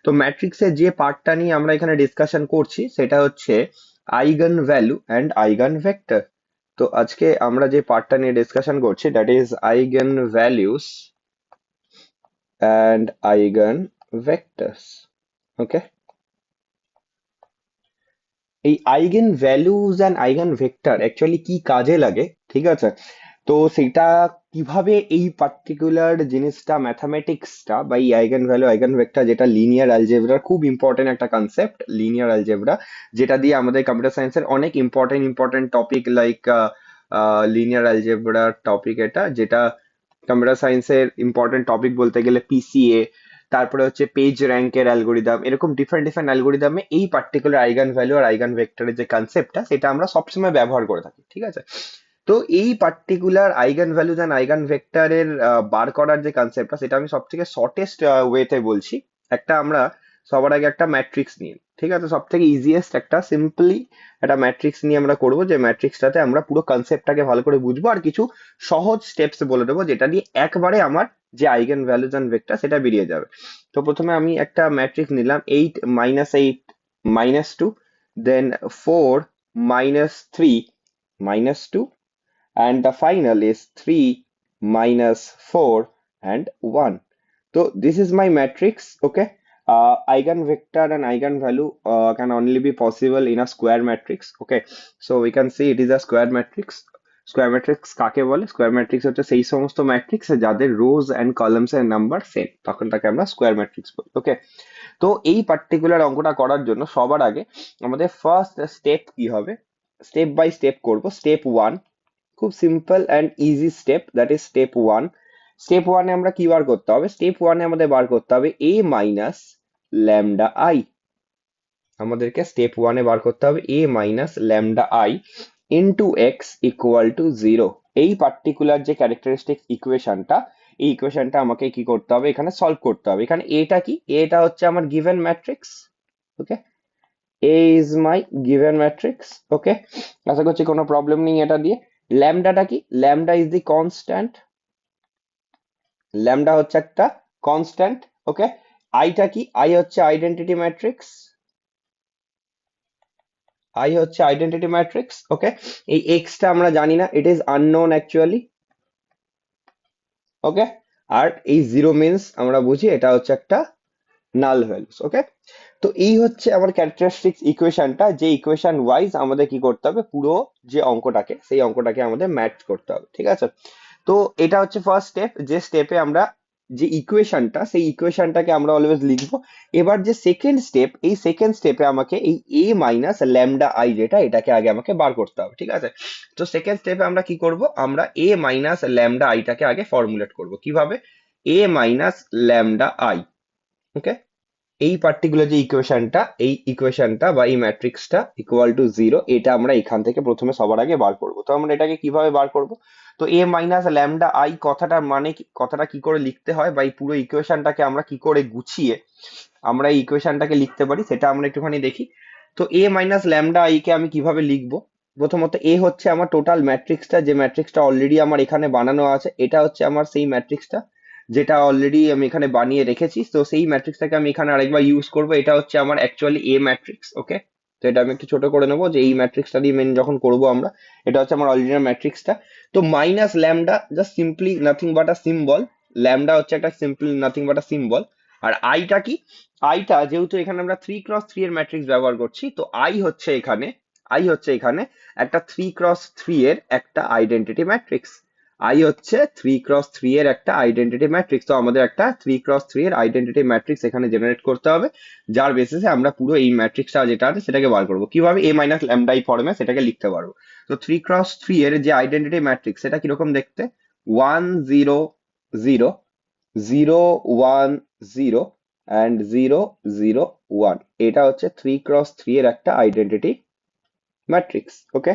তো ম্যাট্রিক্সের যে পার্টটা নিয়ে আমরা এখানে ডিসকাশন করছি সেটা হচ্ছে eigen value and eigen vector. তো আজকে আমরা যে পার্টটা নিয়ে ডিসকাশন করছি that is eigen values and eigen vectors. Okay, এই eigen values and eigen vector actually কি কাজে লাগে, ঠিক আছে? তো সেটা কিভাবে এই পার্টিকুলার জিনিসটা ম্যাথামেটিক্সটা বা এই আইগেন ভ্যালু আইগেন ভেক্টর যেটা লিনিয়ার অ্যালজেব্রার খুব ইম্পর্টেন্ট একটা কনসেপ্ট, লিনিয়ার অ্যালজেব্রা, যেটা দিয়ে আমাদের কম্পিউটার সায়েন্সের অনেক ইম্পর্টেন্ট টপিক লাইক লিনিয়ার অ্যালজেব্রার টপিক এটা, যেটা কম্পিউটার সায়েন্সের ইম্পর্টেন্ট টপিক বলতে গেলে পিসিএ, তারপরে হচ্ছে পেজ র্যাঙ্কের অ্যালগোরিদম, এরকম ডিফারেন্ট অ্যালগোরিদমে এই পার্টিকুলার আইগেন ভ্যালু আর আইগেন ভেক্টরের যে কনসেপ্টটা সেটা আমরা সবসময় ব্যবহার করে থাকি, ঠিক আছে? তো এই particular eigen values and eigen ভেক্টরের বার করার যে কনসেপ্টটা সেটা আমি সব থেকে শর্টেস্ট ওয়েতে বলছি। একটা আমরা সবার আগে একটা ম্যাট্রিক্স নিয়ে, ঠিক আছে, সব থেকে ইজিয়েস্ট একটা সিম্পলি একটা ম্যাট্রিক্স নিয়ে আমরা করব, যে ম্যাট্রিক্সটাতে আমরা পুরো কনসেপ্টটাকে ভালো করে বুঝবো আর কিছু সহজ স্টেপস বলে দেবো যেটা দিয়ে একবারে আমার যে আইগেন ভ্যালুজ এন্ড ভেক্টর সেটা বেরিয়ে যাবে। তো প্রথমে আমি একটা ম্যাট্রিক্স নিলাম, 8 - 8 - 2, দেন 4 - 3 - 2, and the final is 3 - 4 and 1. So this is my matrix. Okay, eigenvector and eigenvalue can only be possible in a square matrix. Okay, so we can see it is a square matrix. Square matrix কাকে বলে? Square matrix হচ্ছে সেই সমস্ত matrix যাদের রোজ and columns এর number same, তখন তাকে আমরা স্কোয়ার ম্যাট্রিক্স বলি। ওকে, তো এই পার্টিকুলার অঙ্কটা করার জন্য সবার আগে আমাদের ফার্স্ট স্টেপ কি হবে, স্টেপ বাই স্টেপ করব। স্টেপ ওয়ান, খুব simple and easy step, that is step one. Step ওয়ানে আমরা কি বার করতে হবে? স্টেপ ওয়ানে আমাদের বার করতে হবে এ মাইনাস ল্যামডা আই। আমাদেরকে স্টেপ ওয়ানে বার করতে হবে A minus lambda I into x equal to zero. এই পার্টিকুলার যে ক্যারেক্টারিস্টিক ইকুয়েশনটা, এই ইকুয়েশনটা আমাকে কি করতে হবে? এখানে সলভ করতে হবে। এখানে এটা কি? এটা হচ্ছে আমার given matrix. Okay, A is my given matrix. Okay, আশা করছি কোনো প্রবলেম নেই এটা দিয়ে। ল্যামডাটা কি? Lambda is the constant, lambda হচ্ছে একটা কনস্ট্যান্ট। ওকে, আইটা কি? আই হচ্ছে আইডেন্টিটি ম্যাট্রিক্স, আই হচ্ছে আইডেন্টিটি ম্যাট্রিক্স। ওকে, এই এক্সটা আমরা জানি না, ইট ইজ আননোন অ্যাকচুয়ালি। ওকে, আর এই জিরো মিনস আমরা বুঝি এটা হচ্ছে একটা নাল ভ্যালুস। ওকে, তো এই হচ্ছে আমার ক্যারেক্টারিস্টিক্স ইকুয়েশনটা, যে ইকুয়েশন ওয়াইজ আমাদের কি করতে হবে? পুরো যে অঙ্কটাকে, সেই অঙ্কটাকে আমাদের ম্যাচ করতে হবে, ঠিক আছে? তো এটা হচ্ছে ফার্স্ট স্টেপ, যে স্টেপে আমরা যে ইকুয়েশনটা, সেই ইকুয়েশনটাকে আমরা অলওয়েজ লিখবো। এবার যে সেকেন্ড স্টেপ, এই সেকেন্ড স্টেপে আমাকে এই এ মাইনাস ল্যামডা আই যেটা, এটাকে আগে আমাকে বার করতে হবে, ঠিক আছে? তো সেকেন্ড স্টেপে আমরা কি করব? আমরা এ মাইনাস ল্যামডা আইটাকে আগে ফর্মুলেট করব। কিভাবে? এ মাইনাস ল্যামডা আই। ওকে, এই পার্টিকুলার যে ইকুয়েশনটা, এই ইকুয়েশনটা বা এই ম্যাট্রিক্সটা ইকুয়াল টু জিরো, এটা আমরা এখান থেকে প্রথমে সবার আগে বার করব। তো আমরা এটাকে কিভাবে বার করব? তো এ মাইনাস ল্যামডা আই কথাটার মানে কি, কথাটা কি করে লিখতে হয়, বা এই পুরো ইকুয়েশনটাকে আমরা কি করে গুছিয়ে আমরা এই ইকুয়েশনটাকে লিখতে পারি সেটা আমরা একটুখানি দেখি। তো এ মাইনাস ল্যামডা আই কে আমি কিভাবে লিখবো? প্রথমত এ হচ্ছে আমার টোটাল ম্যাট্রিক্সটা, যে ম্যাট্রিক্সটা অলরেডি আমার এখানে বানানো আছে। এটা হচ্ছে আমার সেই ম্যাট্রিক্সটা যেটা অলরেডি আমি এখানে বানিয়ে রেখেছি। তো সেই ম্যাট্রিক্সটাকে আমি এখানে আরেকবার ইউজ করবো। এটা হচ্ছে আমার অ্যাকচুয়ালি এ ম্যাট্রিক্স। ওকে, তো এটা আমি একটু ছোট করে নেবো, যে এই ম্যাট্রিক্সটা দিয়ে মেন যখন করবো আমরা, এটা হচ্ছে আমার অরিজিনাল ম্যাট্রিক্সটা। তো minus lambda just simply nothing but a symbol, lambda হচ্ছে একটা simple nothing but a symbol. আর আইটা কি? আইটা যেহেতু এখানে আমরা 3 × 3 এর ম্যাট্রিক্স ব্যবহার করছি, তো আই হচ্ছে এখানে একটা 3 × 3 এর একটা আইডেন্টিটি ম্যাট্রিক্স। আই হচ্ছে 3 × 3 এর একটা আইডেন্টিটি ম্যাট্রিক্স। তো আমাদের একটা 3 × 3 এর আইডেন্টিটি ম্যাট্রিক্স এখানে জেনারেট করতে হবে, যার বেসিসে আমরা পুরো এই ম্যাট্রিক্সটা যেটা আছে সেটাকে বার করবো। কিভাবে? এ মাইনাস ল্যামডাই ফর্মে সেটাকে লিখতে পারবো। তো 3 × 3 এর যে আইডেন্টিটি ম্যাট্রিক্স সেটা কিরকম দেখতে? 1 0 0 0 1 0 অ্যান্ড 0 0 1। এটা হচ্ছে 3 × 3 এর একটা আইডেন্টিটি ম্যাট্রিক্স। ওকে,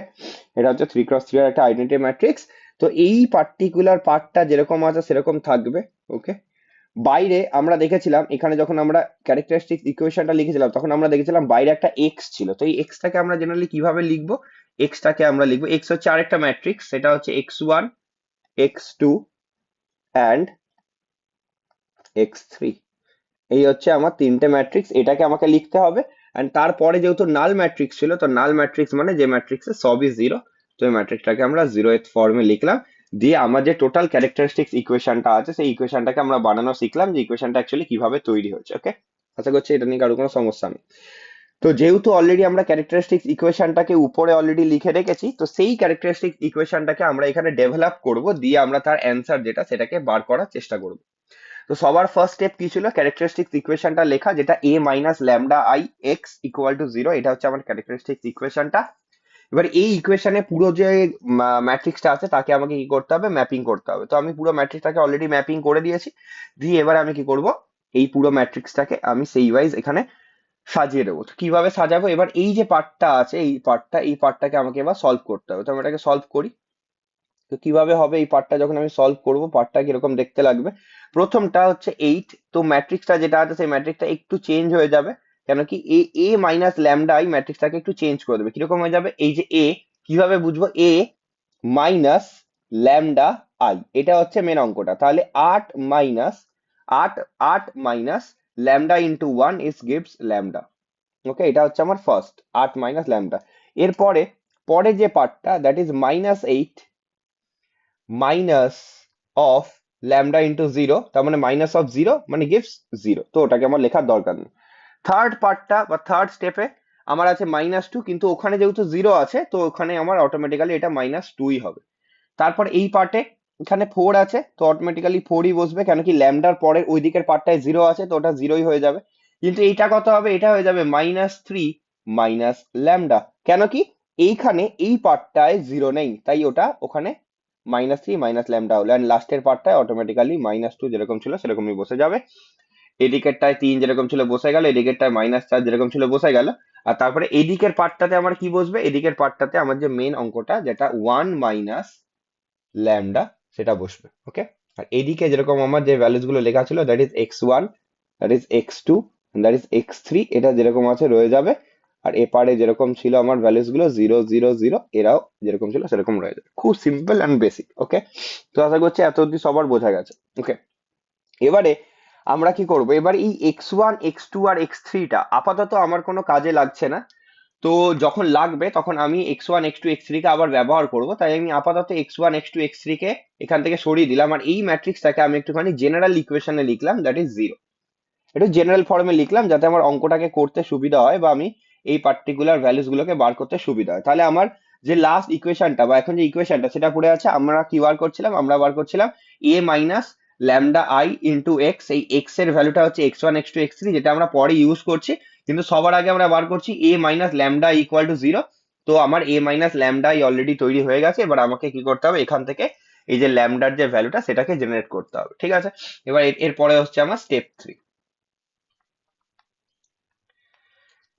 এটা হচ্ছে 3 × 3 এর একটা আইডেন্টিটি ম্যাট্রিক্স। তো এই পার্টিকুলার পার্টটা যেরকম আছে সেরকম থাকবে। ওকে, বাইরে আমরা দেখেছিলাম, এখানে যখন আমরা ক্যারেক্টারিস্টিক ইকুয়েশনটা লিখেছিলাম তখন আমরা দেখেছিলাম বাইরে একটা এক্স ছিল। তো এই এক্সটাকে আমরা জেনারেলি কিভাবে লিখবো? এক্সটাকে আমরা লিখবো, এক্স হচ্ছে আরেকটা ম্যাট্রিক্স, সেটা হচ্ছে x1 x2 অ্যান্ড x3। এই হচ্ছে আমার তিনটে ম্যাট্রিক্স, এটাকে আমাকে লিখতে হবে। অ্যান্ড তারপরে যেহেতু নাল ম্যাট্রিক্স ছিল, তো নাল ম্যাট্রিক্স মানে যে ম্যাট্রিক্সে সবই জিরো, তো এই ম্যাট্রিক্সটাকে আমরা জিরো এর ফর্মে লিখলাম। দিয়ে আমার যে টোটাল ক্যারেক্টারিস্টিক্স ইকুয়েশনটা আছে সেই ইকুয়েশনটাকে আমরা বানানো শিখলাম, যে ইকুয়েশনটা অ্যাকচুয়ালি কিভাবে তৈরি হয়েছে। ওকে, আশা করছি এটা নিয়ে কারো কোনো সমস্যা নেই। তো যেহেতু অলরেডি আমরা ক্যারেক্টারিস্টিক্স ইকুয়েশনটাকে উপরে অলরেডি লিখে রেখেছি, তো সেই ক্যারেক্টারিস্টিক্স ইকুয়েশনটাকে আমরা এখানে ডেভেলপ করব, দিয়ে আমরা তার অ্যান্সার যেটা সেটাকে বার করার চেষ্টা করব। তো সবার ফার্স্ট স্টেপ কি ছিল? ক্যারেক্টারিস্টিক্স ইকুয়েশনটা লেখা, যেটা a minus lambda I x equal to zero, এটা হচ্ছে আমার ক্যারেক্টারিস্টিক্স ইকুয়েশনটা। এবার এই ইকুয়েশনে পুরো যে ম্যাট্রিক্সটা আছে তাকে আমাকে কি করতে হবে? ম্যাপিং করতে হবে। তো আমি পুরো ম্যাট্রিক্সটাকে অলরেডি ম্যাপিং করে দিয়েছি। দিয়ে এবার আমি কি করব? এই পুরো ম্যাট্রিক্সটাকে আমি সেই ওয়াইজ এখানে সাজিয়ে দেবো। তো কিভাবে সাজাবো? এবার এই যে পার্টটা আছে, এই পার্টটাকে আমাকে এবার সলভ করতে হবে। তো আমি এটাকে সলভ করি। তো কিভাবে হবে এই পার্টটা? যখন আমি সলভ করব, পার্টটা কিরকম দেখতে লাগবে? প্রথমটা হচ্ছে 8, তো ম্যাট্রিক্সটা যেটা আছে সেই ম্যাট্রিক্সটা একটু চেঞ্জ হয়ে যাবে। কেন কি? এ মাইনাস ল্যামডা আই ম্যাট্রিক্সটাকে একটু চেঞ্জ করে দেবে। কিরকম হয়ে যাবে? এই যে এ, কিভাবে বুঝবো? এ মাইনাস ল্যামডা আই, এটা হচ্ছে মেন অঙ্কটা। তাহলে আট আট minus lambda into one is gives lambda. Okay, এটা হচ্ছে আমার ফার্স্ট, আট মাইনাস ল্যামডা। এরপরে পরে যে পার্টটা, that is minus eight minus of lambda into zero, তার মানে মাইনাস অফ জিরো মানে গিভস জিরো, তো ওটাকে আমার লেখার দরকার নেই। থার্ড পার্টটা বা থার্ড স্টেপে আমার আছে মাইনাস টু, কিন্তু ওখানে যেহেতু জিরো আছে তো ওখানে আমার অটোমেটিক্যালি এটা মাইনাস টুই হবে। তারপর এই পার্টে এখানে ফোর আছে, তো অটোমেটিক্যালি ফোরই বসবে, কেন কি ল্যামডার পরের ওই দিকের পার্টটায় জিরো আছে, তো ওটা জিরোই হয়ে যাবে। কিন্তু এইটা কত হবে? এটা হয়ে যাবে মাইনাস থ্রি মাইনাস ল্যামডা। কেন কি? এইখানে এই পার্টটায় জিরো নেই, তাই ওটা ওখানে মাইনাস থ্রি মাইনাস ল্যামডা হলো। অ্যান্ড লাস্টের পার্টটায় অটোমেটিক্যালি মাইনাস টু যেরকম ছিল সেরকমই বসে যাবে। এদিকেরটায় তিন যেরকম ছিল বসে গেল, এদিকেরটায় মাইনাস চার যেরকম ছিল বসে গেল। আর তারপরে এদিকের পার্টটাতে আমার কি বসবে? এদিকের পার্টটাতে আমার যে মেন অঙ্কটা, যেটা ওয়ান মাইনাস ল্যামডা, সেটা বসবে। ওকে, আর এদিকে যেরকম আমার যে ভ্যালুস গুলো লেখা ছিল, that is x one, that is x two, that is x three, এটা যেরকম আছে রয়ে যাবে। আর এপারে যেরকম ছিল আমার ভ্যালুস গুলো জিরো জিরো জিরো, এরাও যেরকম ছিল সেরকম রয়ে যাবে। খুব সিম্পল অ্যান্ড বেসিক। ওকে, তো আশা করছি এত অব্দি সবার বোঝা গেছে। ওকে, এবারে আমরা কি করব? এবার এই এক্স ওয়ান এক্স টু আর এক্স থ্রিটা আপাতত আমার কোনো কাজে লাগছে না। তো যখন লাগবে তখন আমি x one x two x three কে আবার ব্যবহার করব, তাই আমি আপাতত x one x two x three কে এখান থেকে সরিয়ে দিলাম। আর এই ম্যাট্রিক্সটাকে আমি একটুখানি জেনারেল ইকুয়েশনে লিখলাম, দ্যাট ইজ জিরো। একটু জেনারেল ফর্মে লিখলাম যাতে আমার অঙ্কটাকে করতে সুবিধা হয়, বা আমি এই পার্টিকুলার ভ্যালুস গুলোকে বার করতে সুবিধা হয়। তাহলে আমার যে লাস্ট ইকুয়েশনটা বা এখন যে ইকুয়েশনটা সেটা পড়ে আছে, আমরা কি বার করছিলাম? আমরা বার করছিলাম A minus lambda I into x. এই এক্স এর ভ্যালুটা হচ্ছে x one x two x three, যেটা আমরা পরে ইউজ করছি। কিন্তু সবার আগে আমরা বার করছি A minus lambda equal to zero. তো আমার এ মাইনাস ল্যামডা অলরেডি তৈরি হয়ে গেছে। এবার আমাকে কি করতে হবে? এখান থেকে এই যে ল্যামডার যে ভ্যালুটা সেটাকে জেনারেট করতে হবে। ঠিক আছে, এবার এরপরে হচ্ছে আমার স্টেপ থ্রি।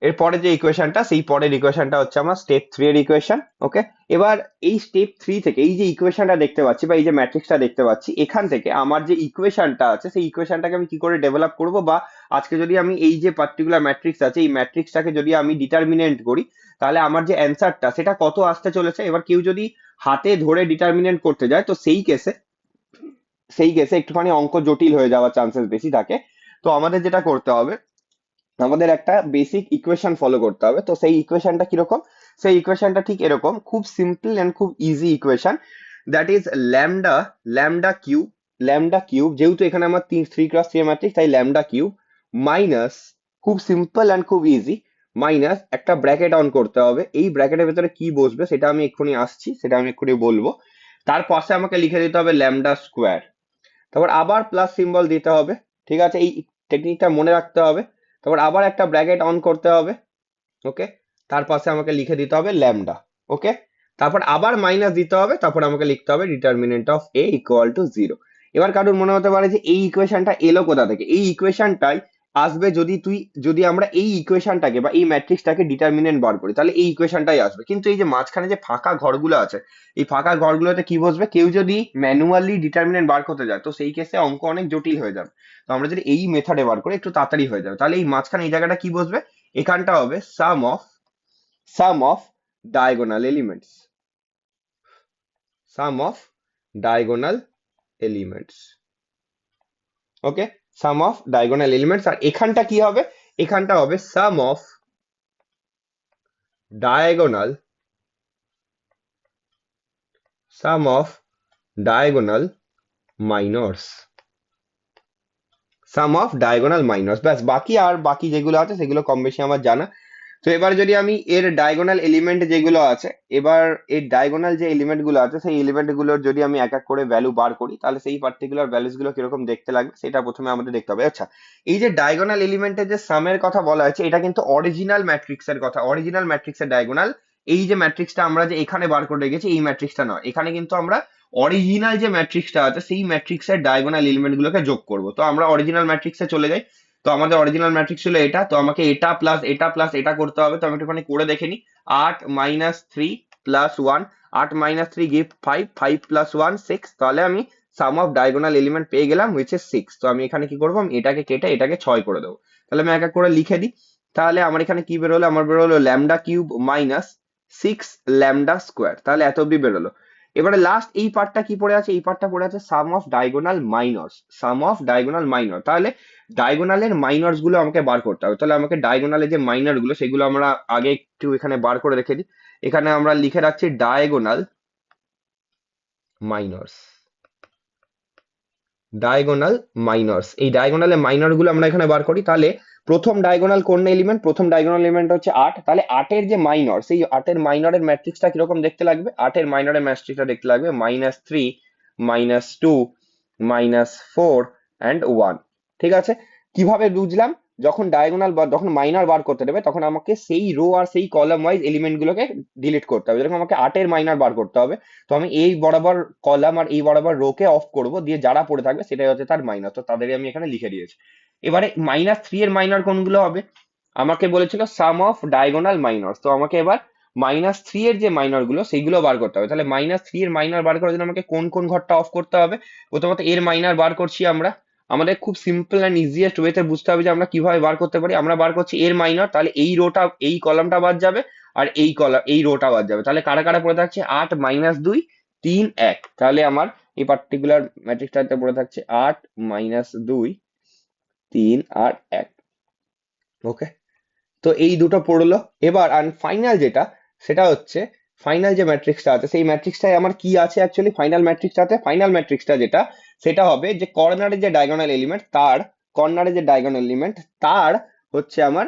এরপরে যে ইকুয়েশনটা, সেই পরের ইকুয়েশনটা হচ্ছে আমার স্টেপ থ্রি এর ইকুয়েশন। ওকে, এবার এই স্টেপ থ্রি থেকে এই যে ইকুয়েশনটা দেখতে পাচ্ছি বা এই যে ম্যাট্রিক্সটা দেখতে পাচ্ছি, এখান থেকে আমার যে ইকুয়েশনটা আছে সেই ইকুয়েশনটাকে আমি কি করে ডেভেলপ করব, বা আজকে যদি আমি এই যে পার্টিকুলার ম্যাট্রিক্স আছে এই ম্যাট্রিক্সটাকে যদি আমি ডিটারমিনেন্ট করি, তাহলে আমার যে অ্যান্সারটা সেটা কত আসতে চলেছে। এবার কেউ যদি হাতে ধরে ডিটারমিনেন্ট করতে যায়, তো সেই কেসে একটুখানি অঙ্ক জটিল হয়ে যাওয়ার চান্সেস বেশি থাকে। তো আমাদের যেটা করতে হবে, আমাদের একটা বেসিক ইকুয়েশন ফলো করতে হবে। তো সেই ইকুয়েশনটা কিরকম? সেই ইকুয়েশনটা ঠিক এরকম, খুব সিম্পল এন্ড খুব easy equation, that is lambda lambda cube, যেহেতু এখানে আমার থ্রি ক্রস থ্রি ম্যাট্রিক্স, তাই ল্যামডা কিউব মাইনাস, খুব সিম্পল অ্যান্ড খুব ইজি, মাইনাস একটা ব্র্যাকেট অন করতে হবে। এই ব্র্যাকেটের ভেতরে কি বসবে সেটা আমি এক্ষুনি আসছি, সেটা আমি এক্ষুনি বলবো। তার পাশে আমাকে লিখে দিতে হবে ল্যামডা স্কোয়ার, তারপর আবার প্লাস সিম্বল দিতে হবে। ঠিক আছে, এই টেকনিকটা মনে রাখতে হবে। তারপর আবার একটা ব্র্যাকেট অন করতে হবে। ওকে, তার পাশে আমাকে লিখে দিতে হবে ল্যামডা। ওকে, তারপর আবার মাইনাস দিতে হবে, তারপর আমাকে লিখতে হবে determinant of A equal to zero. এবার কারোর মনে হতে পারে যে এই ইকুয়েশনটা এলো কোথা থেকে? এই ইকুয়েশনটাই আসবে যদি আমরা এই ইকুয়েশনটাকে বা এই ম্যাট্রিক্সটাকে ডিটারমিনেন্ট বার করি, তাহলে এই ইকুয়েশনটাই আসবে। কিন্তু এই যে মাঝখানে যে ফাঁকা ঘরগুলো আছে, এই ফাঁকা ঘরগুলোতে কি বসবে? কেউ যদি ম্যানুয়ালি ডিটারমিনেন্ট বার করতে যায়, তো সেই কেসে অঙ্ক অনেক জটিল হয়ে যাবে। তো আমরা যদি এই মেথডে বার করি একটু তাড়াতাড়ি হয়ে যাবে। তাহলে এই মাঝখানে এই জায়গাটা কি বসবে? এখানটা হবে সাম অফ ডায়াগোনাল এলিমেন্টস, সাম অফ ডায়াগোনাল এলিমেন্টস। ওকে, সাম অফ ডায়াগোনাল এলিমেন্টস। আর এখানটা কি হবে, এখানটা হবে সাম অফ ডায়াগোনাল, সাম অফ ডায়াগোনাল মাইনরস, সাম অফ ডায়াগোনাল মাইনরস। ব্যাস, বাকি আর বাকি যেগুলো আছে সেগুলো কম বেশি আমার জানা। তো এবার যদি আমি এর ডায়াগোনাল এলিমেন্ট যেগুলো আছে, এবার এর ডায়াগোনাল যে এলিমেন্ট গুলো আছে সেই এলিমেন্ট গুলোর যদি আমি এক এক করে ভ্যালু বার করি, তাহলে সেই পার্টিকুলার ভ্যালুস গুলো কিরকম দেখতে লাগবে সেটা প্রথমে আমাদের দেখতে হবে। আচ্ছা, এই যে ডায়াগোনাল এলিমেন্টের যে সামের কথা বলা হয়েছে, এটা কিন্তু অরিজিনাল ম্যাট্রিক্সের কথা, অরিজিনাল ম্যাট্রিক্সের ডায়াগোনাল। এই যে ম্যাট্রিক্সটা আমরা যে এখানে বার করে রেখেছি এই ম্যাট্রিক্সটা নয়, এখানে কিন্তু আমরা অরিজিনাল যে ম্যাট্রিক্সটা আছে সেই ম্যাট্রিক্সের ডায়াগোনাল এলিমেন্ট গুলোকে যোগ করব। তো আমরা অরিজিনাল ম্যাট্রিক্সে চলে যাই। তো আমাদের অরিজিনাল ম্যাট্রিক্স ছিল এটা, তো আমাকে এটা প্লাস এটা প্লাস এটা করতে হবে। তো আমি একটুখানি করে দেখে নিই। 8 - 3 + 1, 8 - 3 গিভ 5, 5 + 1 6। তাহলে আমি সাম অফ ডায়াগোনাল এলিমেন্ট পেয়ে গেলাম, হুইচ ইজ 6। তো আমি এখানে কি করবো, আমি এটাকে কেটে এটাকে 6 করে দেবো। তাহলে আমি এক এক করে লিখে দিই। তাহলে আমার এখানে কি বেরোলো, আমার বেরোলো λ³ - 6 λ²। তাহলে এত অব্দি বেরোলো। এবারে লাস্ট এই পার্টটা কি পড়ে আছে, এই পার্টটা পড়ে আছে সাম অফ ডায়াগোনাল মাইনরস, সাম অফ ডায়াগোনাল মাইনর। তাহলে ডায়াগোনালের মাইনরস গুলো আমাকে বার করতে হবে। তাহলে আমাকে ডায়াগোনালের যে মাইনর গুলো সেগুলো আমরা আগে একটু এখানে বার করে রেখে দিই। এখানে আমরা লিখে রাখছি ডায়াগোনাল মাইনরস, ডায়াগোনাল মাইনরস। এই ডায়াগোনালের মাইনর গুলো আমরা এখানে বার করি। তাহলে প্রথম ডায়াগোনাল কোন এলিমেন্ট, প্রথম ডায়াগোনাল এলিমেন্ট হচ্ছে 8। তাহলে 8 এর যে মাইনর, সেই 8 এর মাইনরের ম্যাট্রিক্সটা কিরকম দেখতে লাগবে, 8 এর মাইনরের ম্যাট্রিক্সটা দেখতে লাগবে -3 -2 -4 অ্যান্ড 1। ঠিক আছে, কিভাবে বুঝলাম, যখন ডায়াগোনাল বা যখন মাইনর বার করতে দেবে তখন আমাকে সেই রো আর সেই কলাম ওয়াইজ এলিমেন্ট গুলোকে ডিলিট করতে হবে। যেরকম আমাকে 8 এর মাইনর বার করতে হবে, তো আমি এই বরাবর কলাম আর এই বরাবর রো কে অফ করব, দিয়ে যারা পড়ে থাকবে সেটাই হচ্ছে তার মাইনর। তো তাদেরই আমি এখানে লিখে দিয়েছি। এবারে -3 এর মাইনর কোনগুলো হবে, আমাকে বলেছিল সাম অফ ডায়াগোনাল মাইনর। তো আমাকে এবার -3 এর যে মাইনর গুলো সেইগুলো বার করতে হবে। তাহলে -3 এর মাইনর বার করার জন্য আমাকে কোন কোন ঘরটা অফ করতে হবে, প্রথমত এর মাইনর বার করছি আমরা। আমাদের খুব সিম্পল অ্যান্ড ইজিয়েস্ট ওয়েতে বুঝতে হবে যে আমরা কিভাবে বার করতে পারি। আমরা বার করছি এর মাইনর, তাহলে এই রোটা এই কলামটা বাদ যাবে, আর এই কলাম এই রোটা বাদ যাবে। তাহলে কারা কারা পড়ে থাকছে, 8 - 2 3 1। তাহলে আমার এই পার্টিকুলার ম্যাট্রিক্সটাতে পড়ে থাকছে 8 - 2 3 আর 1। ওকে, তো এই দুটো পড়লো। এবার আর ফাইনাল যেটা, সেটা হচ্ছে ফাইনাল যে ম্যাট্রিক্সটা আছে সেই ম্যাট্রিক্সটায় আমার কি আছে অ্যাকচুয়ালি ফাইনাল ম্যাট্রিক্সটাতে, ফাইনাল ম্যাট্রিক্সটা যেটা সেটা হবে যে কর্নারে যে ডায়াগোনাল এলিমেন্ট তার, কর্নারে যে ডায়াগোনাল এলিমেন্ট তার হচ্ছে আমার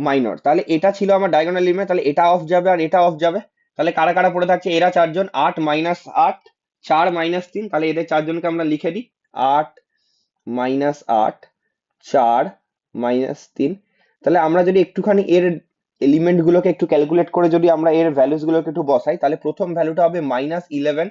মাইনর। তাহলে এটা ছিল আমার ডায়াগোনাল এলিমেন্ট, তাহলে এটা অফ যাবে আর এটা অফ যাবে। তাহলে কারা কারা পড়ে থাকছে, এরা চারজন, 8 - 8 4 - 3। তাহলে এদের চারজনকে আমরা লিখে দিই, 8 - 8 4 - 3। তাহলে আমরা যদি একটুখানি এর এলিমেন্ট গুলোকে একটু ক্যালকুলেট করে যদি আমরা এর ভ্যালুস গুলোকে একটু বসাই, তাহলে প্রথম ভ্যালুটা হবে -11,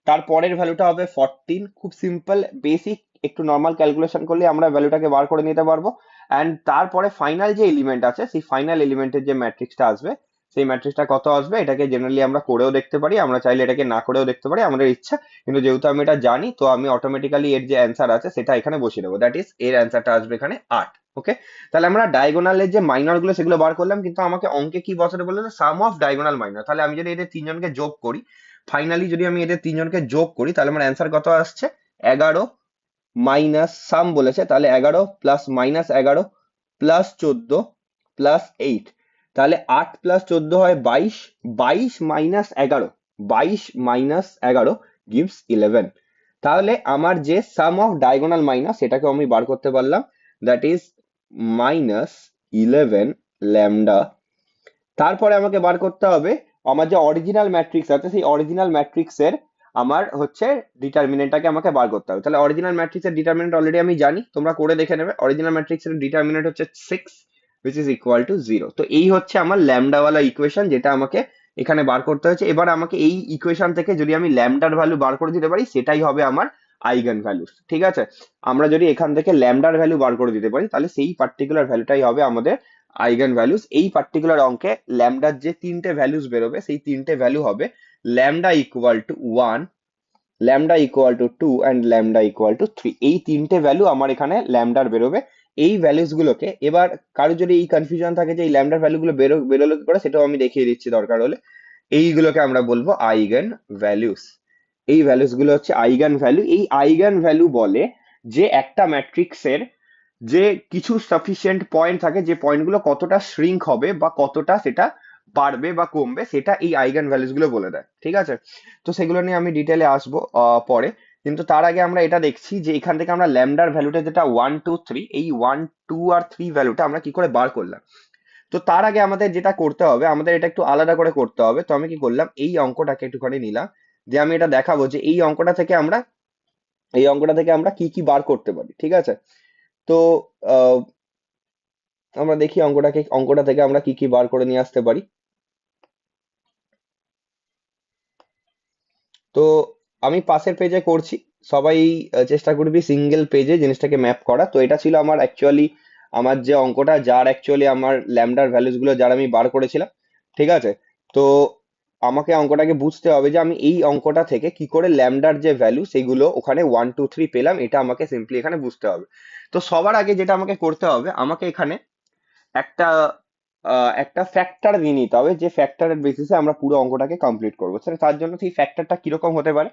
তার পরের ভ্যালুটা হবে 14। খুব সিম্পল বেসিক একটু নর্মাল ক্যালকুলেশন করলে আমরা ভ্যালুটাকে বার করে নিতে পারবো। অ্যান্ড তারপরে ফাইনাল যে এলিমেন্ট আছে সেই ফাইনাল এলিমেন্টের যে ম্যাট্রিক্সটা আসবে সেই ম্যাট্রিক্সটা কত আসবে, এটাকে জেনারেলি আমরা করেও দেখতে পারি, আমরা চাইলে এটাকে না করেও দেখতে পারি, আমাদের ইচ্ছা। কিন্তু যেহেতু আমি এটা জানি, তো আমি অটোমেটিক্যালি এর যে অ্যান্সার আছে সেটা এখানে বসিয়ে দেবো। দ্যাট ইজ এর অ্যান্সারটা আসবে এখানে 8। ওকে, তাহলে আমরা ডায়াগোনালের যে মাইনর গুলো সেগুলো বার করলাম, কিন্তু আমাকে অঙ্কে কি বসাতে বললো, সাম অফ ডায়াগোনাল মাইনর। তাহলে আমি যদি এদের তিনজনকে যোগ করি, ফাইনালি যদি আমি এদের তিনজনকে যোগ করি, তাহলে আমার অ্যান্সার কত আসছে, 11 মাইনাস সাম বলেছে, তাহলে 11 প্লাস -11 প্লাস 14 প্লাস 8। তাহলে 8 প্লাস 14 হয় 22, 22 -11, 22 - 11 gives 11। তাহলে আমার যে সাম অফ ডায়াগোনাল মাইনাস সেটাকে আমি বার করতে পারলাম, দ্যাট ইজ -11 ল্যামডা। তারপরে আমাকে বার করতে হবে আমার যে অরিজিনাল ম্যাট্রিক্স আছে সেই অরিজিনাল ম্যাট্রিক্সের আমার হচ্ছে ডিটারমিনেন্টটাকে আমাকে বার করতে হবে। তাহলে অরিজিনাল ম্যাট্রিক্সের ডিটারমিনেন্ট অলরেডি আমি জানি, তোমরা করে দেখে নেবে। অরিজিনাল ম্যাট্রিক্সের ডিটারমিনেন্ট হচ্ছে 6 which is equal to 0। তো এই হচ্ছে আমার ল্যামডাওয়ালা ইকুয়েশন যেটা আমাকে এখানে বার করতে হয়েছে। এবার আমাকে এই ইকুয়েশন থেকে যদি আমি ল্যামডার ভ্যালু বার করে দিতে পারি সেটাই হবে আমার আইগেন ভ্যালুস। ঠিক আছে, আমরা যদি এখান থেকে ল্যামডার ভ্যালু বার করে দিতে পারি তাহলে সেই পার্টিকুলার ভ্যালুটাই হবে আমাদের আইগেন ভ্যালুস। এই পার্টিকুলার অঙ্কে ল্যামডার যে তিনটে ভ্যালুস বেরোবে সেই তিনটে ভ্যালু হবে lambda equal two 1, lambda equal two 2 and lambda equal two 3। এই তিনটে ভ্যালু আমার এখানে ল্যামডার বেরোবে। এই ভ্যালুস গুলোকে এবার কারো যদি এই কনফিউশন থাকে যে এই ল্যামডার ভ্যালু গুলো বেরোলো কি করে, সেটাও আমি দেখিয়ে দিচ্ছি দরকার হলে। এইগুলোকে আমরা বলবো আইগেন ভ্যালুস। এই ভ্যালুস গুলো হচ্ছে আইগেন ভ্যালু। এই আইগেন ভ্যালু বলে যে একটা ম্যাট্রিক্সের যে কিছু সাফিসিয়েন্ট পয়েন্ট থাকে, যে পয়েন্টগুলো কতটা শ্রিঙ্ক হবে বা কতটা সেটা বাড়বে বা কমবে, সেটা এই আইগেন ভ্যালুস গুলো বলে দেয়। ঠিক আছে, তো সেগুলো নিয়ে আমি ডিটেলে আসবো পরে। কিন্তু তার আগে আমরা এটা দেখছি যে এখান থেকে আমরা ল্যামডার ভ্যালুটা যেটা 1 2 3, এই 1 2 আর 3 ভ্যালুটা আমরা কি করে বার করলাম। তো তার আগে আমাদের যেটা করতে হবে, আমাদের এটা একটু আলাদা করে করতে হবে। তো আমি কি করলাম, এই অঙ্কটাকে একটুখানি নিলাম, যে আমি এটা দেখাবো যে এই অঙ্কটা থেকে আমরা কি কি বার করতে পারি। ঠিক আছে, তো আহ, আমরা দেখি অঙ্কটা থেকে আমরা কি কি বার করে নিয়ে আসতে পারি। তো আমি পাশের পেজে করছি, সবাই চেষ্টা করবি সিঙ্গেল পেজে জিনিসটাকে ম্যাপ করা। তো এটা ছিল আমার অ্যাকচুয়ালি আমার যে অঙ্কটা, যার অ্যাকচুয়ালি আমার ল্যামডার ভ্যালুস গুলো যার আমি বার করেছিলাম। ঠিক আছে, তো আমাকে অঙ্কটাকে বুঝতে হবে যে আমি এই অঙ্কটা থেকে কি করে ল্যামডার যে ভ্যালু সেগুলো ওখানে 1 2 3 পেলাম, এটা আমাকে সিম্পলি এখানে বুঝতে হবে। তো সবার আগে যেটা আমাকে করতে হবে, আমাকে এখানে একটা একটা ফ্যাক্টর নিয়ে নিতে হবে, যে ফ্যাক্টরের বেসিসে আমরা পুরো অঙ্কটাকে কমপ্লিট করবো। স্যার তার জন্য সেই ফ্যাক্টরটা কিরকম হতে পারে,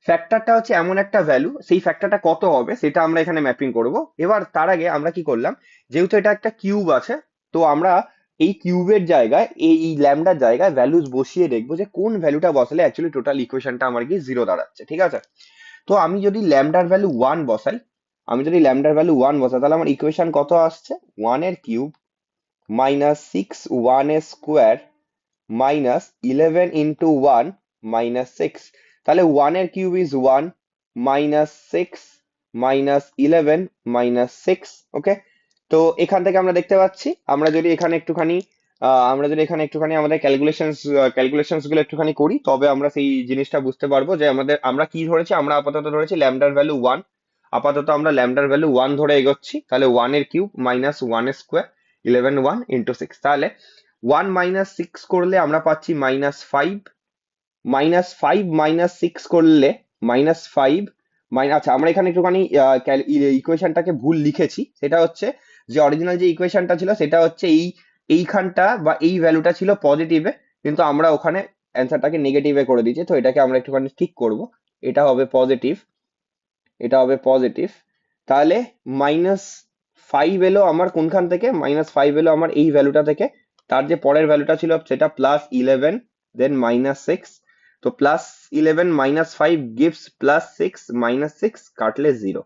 ফ্যাক্টরটা হচ্ছে এমন একটা ভ্যালু, সেই ফ্যাক্টরটা কত হবে সেটা আমরা এখানে ম্যাপিং করব। এবার তার আগে আমরা কি করলাম, যেহেতু এটা একটা কিউব আছে, তো আমরা এই কিউবের জায়গায় এই ল্যামডার জায়গায় ভ্যালুস বসিয়ে দেখবো যে কোন ভ্যালুটা বসালে অ্যাকচুয়ালি টোটাল ইকুয়েশনটা আমার কি জিরো দাঁড়াচ্ছে। ঠিক আছে, তো আমি যদি ল্যামডার ভ্যালু ওয়ান বসাই, তাহলে আমার ইকুয়েশন কত আসছে, 1 এর কিউব -6 1 এর স্কোয়ার -11 × 1 -6। তাহলে 1 এর কিউব ইজ 1, -6 -11 -6। ওকে, তো এখান থেকে আমরা দেখতে পাচ্ছি, আমরা যদি এখানে একটুখানি আমাদের ক্যালকুলেশনস গুলো একটুখানি করি, তবে আমরা সেই জিনিসটা বুঝতে পারবো যে আমরা কি ধরেছি। আমরা আপাতত ধরেছি ল্যামডার ভ্যালু 1, আপাতত আমরা ল্যামডার ভ্যালু 1 ধরে এগোচ্ছি। তাহলে 1 এর কিউব -1 এর স্কোয়ার 11 1 × 6, তাহলে 1 - 6 করলে আমরা পাচ্ছি -5, -5 -6 করলে -5 আচ্ছা, আমরা এখানে একটুখানি ইকুয়েশনটাকে ভুল লিখেছি। সেটা হচ্ছে যে অরিজিনাল যে ইকুয়েশনটা ছিল সেটা হচ্ছে এইখানটা বা এই ভ্যালুটা ছিল পজিটিভে, কিন্তু আমরা ওখানে অ্যান্সারটাকে নেগেটিভে করে দিয়েছি। তো এটাকে আমরা একটুখানি ঠিক করব, এটা হবে পজিটিভ, এটা হবে পজিটিভ। তাহলে -5 এলো আমার কোনখান থেকে, -5 এলো আমার এই ভ্যালুটা থেকে। তার যে পরের ভ্যালুটা ছিল সেটা +11, দেন -6। তো +11 -5 গিভস +6, -6 কাটলে 0।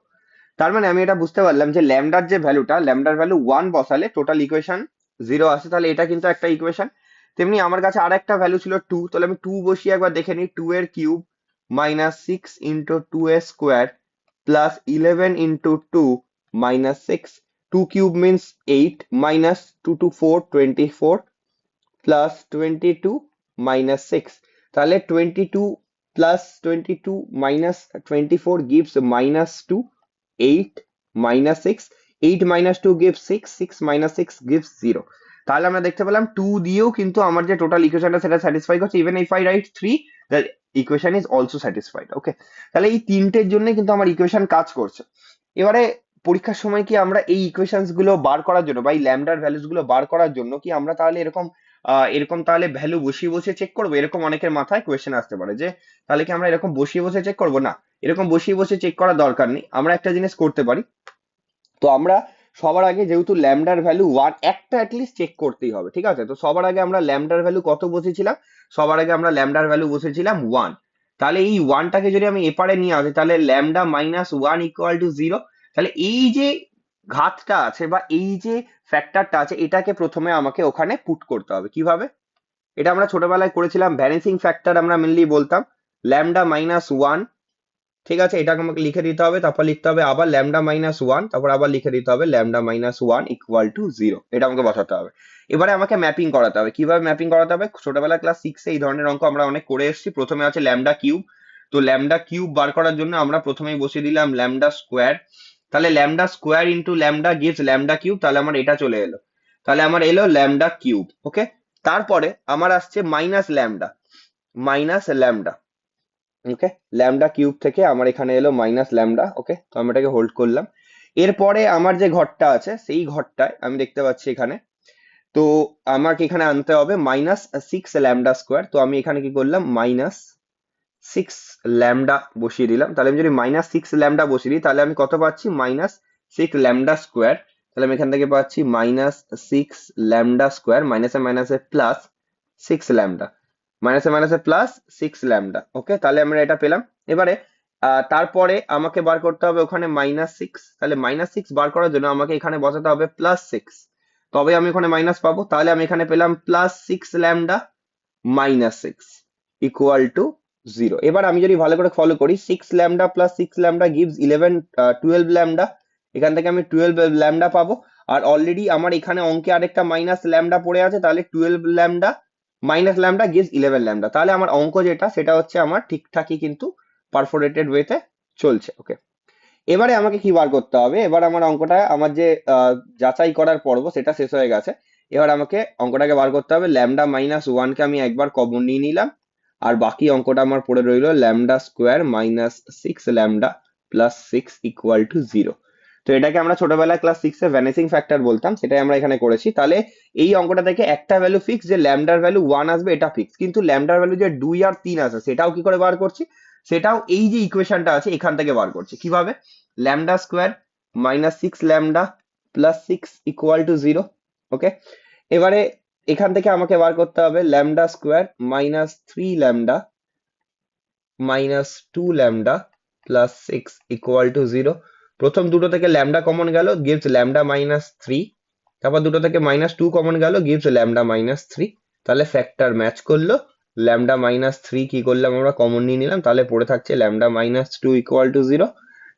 তার মানে আমি এটা বুঝতে পারলাম যে ল্যামডার ভ্যালু 1 বসালে টোটাল ইকুয়েশন 0 আসে। তাহলে এটা কিন্তু একটা ইকুয়েশন। তেমনি আমার কাছে আর একটা ভ্যালু ছিল 2, তাহলে আমি 2 বসিয়ে একবার দেখে নিই। 2 এর কিউব -6 × 2 এর স্কোয়ার +11 × 2 -6। 2 cube means 8, -2 to 4 24 +22 -6। তাহলে 22 +22 -24 gives -2, 8 -6, 8 -2 gives 6, 6 -6 gives 0। তাহলে আমরা দেখতে পেলাম 2 দিয়েও কিন্তু আমার যে টোটাল ইকুয়েশনটা সেটা স্যাটিসফাই করছে। Even if I write 3, the equation is also satisfied. Okay, তাহলে এই তিনটের জন্য কিন্তু আমার ইকুয়েশন কাজ করছে। এবারে পরীক্ষার সময় কি আমরা এই ইকুয়েশনস গুলো বার করার জন্য বা এই ল্যামডার ভ্যালুস গুলো বার করার জন্য কি আমরা তাহলে এরকম তাহলে ভ্যালু বসিয়ে বসিয়ে চেক করবো? এরকম অনেকের মাথায় কোয়েশ্চেন আসতে পারে যে তাহলে কি আমরা এরকম বসিয়ে বসিয়ে চেক করবো? না, এরকম বসিয়ে বসিয়ে চেক করার দরকার নেই। আমরা একটা জিনিস করতে পারি। তো আমরা সবার আগে যেহেতু ল্যামডার ভ্যালু 1 একটা অ্যাটলিস্ট চেক করতেই হবে। ঠিক আছে, তো সবার আগে আমরা ল্যামডার ভ্যালু কত বসেছিলাম, সবার আগে আমরা ল্যামডার ভ্যালু বসেছিলাম 1। তাহলে এই 1টাকে যদি আমি এপারে নিয়ে আসি, তাহলে ল্যামডা -1 = 0। তাহলে এই যে ঘাতটা আছে বা এই যে ফ্যাক্টরটা আছে, এটাকে প্রথমে আমাকে ওখানে পুট করতে হবে। কিভাবে? এটা আমরা ছোটবেলায় করেছিলাম, ভ্যানিসিং ফ্যাক্টর আমরা মেনলি বলতাম, ল্যামডা -1। ঠিক আছে, এটাকে আমাকে লিখে দিতে হবে, তারপর লিখতে হবে আবার ল্যামডা -1, তারপর আবার লিখে দিতে হবে ল্যামডা-1 = 0। এটা আমাকে বসাতে হবে। এবারে আমাকে ম্যাপিং করাতে হবে। কিভাবে ম্যাপিং করাতে হবে? ছোটবেলা ক্লাস 6 এই ধরনের অঙ্ক আমরা অনেক করে এসেছি। প্রথমে আছে ল্যামডা কিউব। তো ল্যামডা কিউব বার করার জন্য আমরা প্রথমেই বসিয়ে দিলাম ল্যামডা স্কোয়ার। তাহলে lambda square into lambda gives lambda cube. তাহলে আমার এটা চলে এলো, তাহলে আমার এলো ল্যামডা কিউব। ওকে, তারপরে আমার আসছে মাইনাস ল্যামডা। ওকে, ল্যামডা কিউব থেকে আমার এখানে এলো -ল্যামডা। ওকে, তো আমি এটাকে হোল্ড করলাম। এরপরে আমার যে ঘরটা আছে সেই ঘরটায় আমি দেখতে পাচ্ছি এখানে, তো আমাকে এখানে আনতে হবে -6 ল্যামডা স্কোয়ার। তো আমি এখানে কি করলাম, সিক্স ল্যামডা বসিয়ে দিলাম। তাহলে আমি যদি মাইনাস সিক্স ল্যামডা বসিয়ে দিই তাহলে আমি কত পাচ্ছি? Minus six lambda square. তাহলে আমি এখান থেকে পাচ্ছি মাইনাস সিক্স ল্যামডা স্কোয়ার, মাইনাসে মাইনাসে প্লাস সিক্স ল্যামডা, মাইনাসে মাইনাসে প্লাস সিক্স ল্যামডা। ওকে, তাহলে আমরা এটা পেলাম। এবারে তারপরে আমাকে বার করতে হবে ওখানে মাইনাস সিক্স। তাহলে মাইনাস সিক্স বার করার জন্য আমাকে এখানে বসাতে হবে প্লাস সিক্স, তবে আমি ওখানে মাইনাস পাবো। তাহলে আমি এখানে পেলাম plus six lambda minus six equal to zero. এবার আমি যদি ভালো করে ফলো করি, six lambda plus six lambda gives 12 lambda. এখান থেকে আমি 12 ল্যামডা পাবো। আর অলরেডি আমার এখানে অঙ্কে আরেকটা মাইনাস ল্যামডা পড়ে আছে, তাহলে 12 lambda minus lambda gives 11 lambda. তাহলে আমার অঙ্ক যেটা সেটা হচ্ছে আমার ঠিকঠাকই কিন্তু পারফোরেটেড ওয়েতে চলছে। ওকে, এবারে আমাকে কি বার করতে হবে? এবার আমার অঙ্কটা, আমার যে যাচাই করার পর্ব সেটা শেষ হয়ে গেছে। এবার আমাকে অঙ্কটাকে বার করতে হবে। ল্যামডা মাইনাস ওয়ানকে আমি একবার কমন নিয়ে নিলাম, আর বাকি অঙ্কটা আমার পড়ে রইলো lambda square minus six lambda plus six equal to zero. তো এটাকে আমরা ছোটবেলায় ক্লাস সিক্সে ভ্যানিসিং ফ্যাক্টর বলতাম, সেটাই আমরা এখানে করেছি। তাহলে এই অঙ্কটা থেকে একটা ভ্যালু ফিক্স, যে ল্যামডার ভ্যালু ওয়ান আসবে এটা ফিক্স, কিন্তু ল্যামডার ভ্যালু যে দুই আর তিন আসে সেটাও কি করে বার করছি? সেটাও এই যে ইকুয়েশনটা আছে এখান থেকে বার করছি। কিভাবে? Lambda square minus six lambda plus six equal to zero. Okay, এবারে এখান থেকে আমাকে বার করতে হবে lambda square minus three lambda minus two lambda plus six equal to zero. প্রথম দুটো থেকে ল্যামডা কমন গেল, গিভস ল্যামডা মাইনাস থ্রি। তারপর দুটো থেকে মাইনাস টু কমন গেল, গিভস ল্যামডা মাইনাস থ্রি। তাহলে ফ্যাক্টর ম্যাচ করলো। ল্যামডা মাইনাস থ্রি কি করলাম আমরা? কমন নিয়ে নিলাম। তাহলে পড়ে থাকছে lambda minus two equal to zero.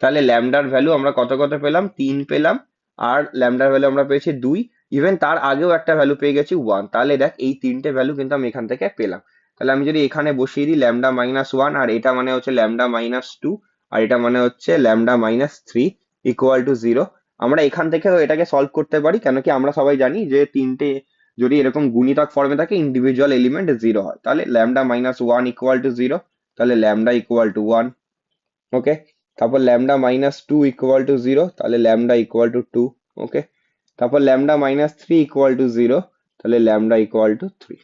তাহলে ল্যামডার ভ্যালু আমরা কত কত পেলাম? তিন পেলাম। আর ল্যামডার ভ্যালু আমরা পেয়েছি দুই। ইভেন তার আগেও একটা ভ্যালু পেয়ে গেছি ওয়ান। তাহলে দেখ এই তিনটে ভ্যালু কিন্তু আমি এখান থেকে পেলাম। তাহলে আমি যদি এখানে বসিয়ে দিই ল্যামডা মাইনাস ওয়ান, আর এটা মানে হচ্ছে ল্যামডা মাইনাস টু, আর এটা মানে হচ্ছে lambda minus three equal to zero. আমরা এখান থেকেও এটাকে সলভ করতে পারি, কেন কি আমরা সবাই জানি যে তিনটে যদি এরকম গুণিতক ফর্মে থাকে ইন্ডিভিজুয়াল এলিমেন্ট জিরো হয়। তাহলে lambda minus one equal to zero, তাহলে lambda equal to one. Okay, তারপর lambda minus two equal to zero, তাহলে lambda equal to two. Okay, তারপর lambda minus three equal to zero, তাহলে lambda equal to three.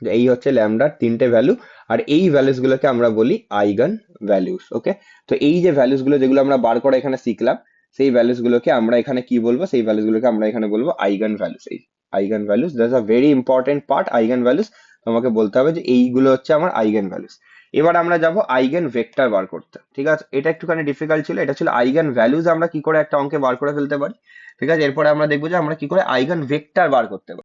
এই হচ্ছে ল্যামডার তিনটে value, আর এই values গুলোকে আমরা বলি আইগন ভ্যালুস। ওকে, তো এই যে ভ্যালুস গুলো যেগুলো আমরা বার করে এখানে শিখলাম, সেই ভ্যালুস গুলোকে আমরা এখানে কি বলবো? সেই ভ্যালুস গুলোকে আমরা এখানে বলবো আইগন ভ্যালুস। এই eigen values, that's a very important part. Eigen values তোমাকে বলতে হবে যে এইগুলো হচ্ছে আমার আইগন ভ্যালুস। এবার আমরা যাব আইগেন ভেক্টর বার করতে। ঠিক আছে, এটা একটুখানি ডিফিকাল্ট ছিল। এটা ছিল আইগেন ভ্যালুস আমরা কি করে একটা অঙ্কে বার করে ফেলতে পারি। ঠিক আছে, এরপরে আমরা দেখবো যে আমরা কি করে আইগেন ভেক্টর বার করতে পারি।